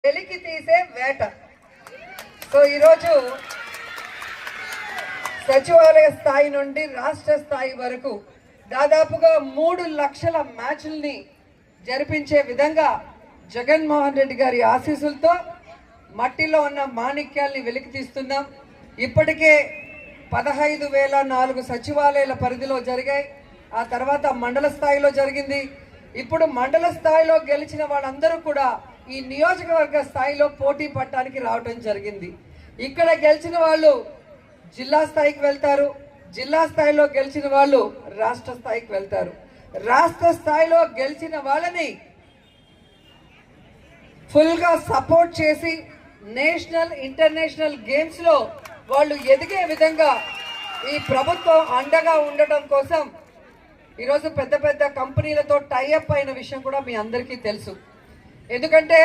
వెలికి తీసే వేట. సో ఈరోజు సచివాలయ స్థాయి నుండి రాష్ట్ర స్థాయి వరకు దాదాపుగా 3 లక్షల మ్యాచ్ల్ని జరిపించే విధంగా జగన్మోహన్ రెడ్డి గారి ఆశీస్సులతో మట్టిలో ఉన్న మాణిక్యాల్ని వెలికి తీస్తున్నాం. ఇప్పటికే 15,004 సచివాలయాల పరిధిలో జరిగాయి. ఆ తర్వాత మండల స్థాయిలో జరిగింది. ఇప్పుడు మండల స్థాయిలో గెలిచిన వాళ్ళందరూ కూడా ఈ నియోజకవర్గ స్థాయిలో పోటీ పడటానికి రావటం జరిగింది. ఇక్కడ గెలిచిన వాళ్ళు జిల్లా స్థాయికి వెళ్తారు, జిల్లా స్థాయిలో గెలిచిన వాళ్ళు రాష్ట్ర స్థాయికి వెళ్తారు. రాష్ట్ర స్థాయిలో గెలిచిన వాళ్ళని ఫుల్గా సపోర్ట్ చేసి నేషనల్ ఇంటర్నేషనల్ గేమ్స్ లో వాళ్ళు ఎదిగే విధంగా ఈ ప్రభుత్వం అండగా ఉండటం కోసం ఈరోజు పెద్ద పెద్ద కంపెనీలతో టైఅప్ అయిన విషయం కూడా మీ అందరికీ తెలుసు. ఎందుకంటే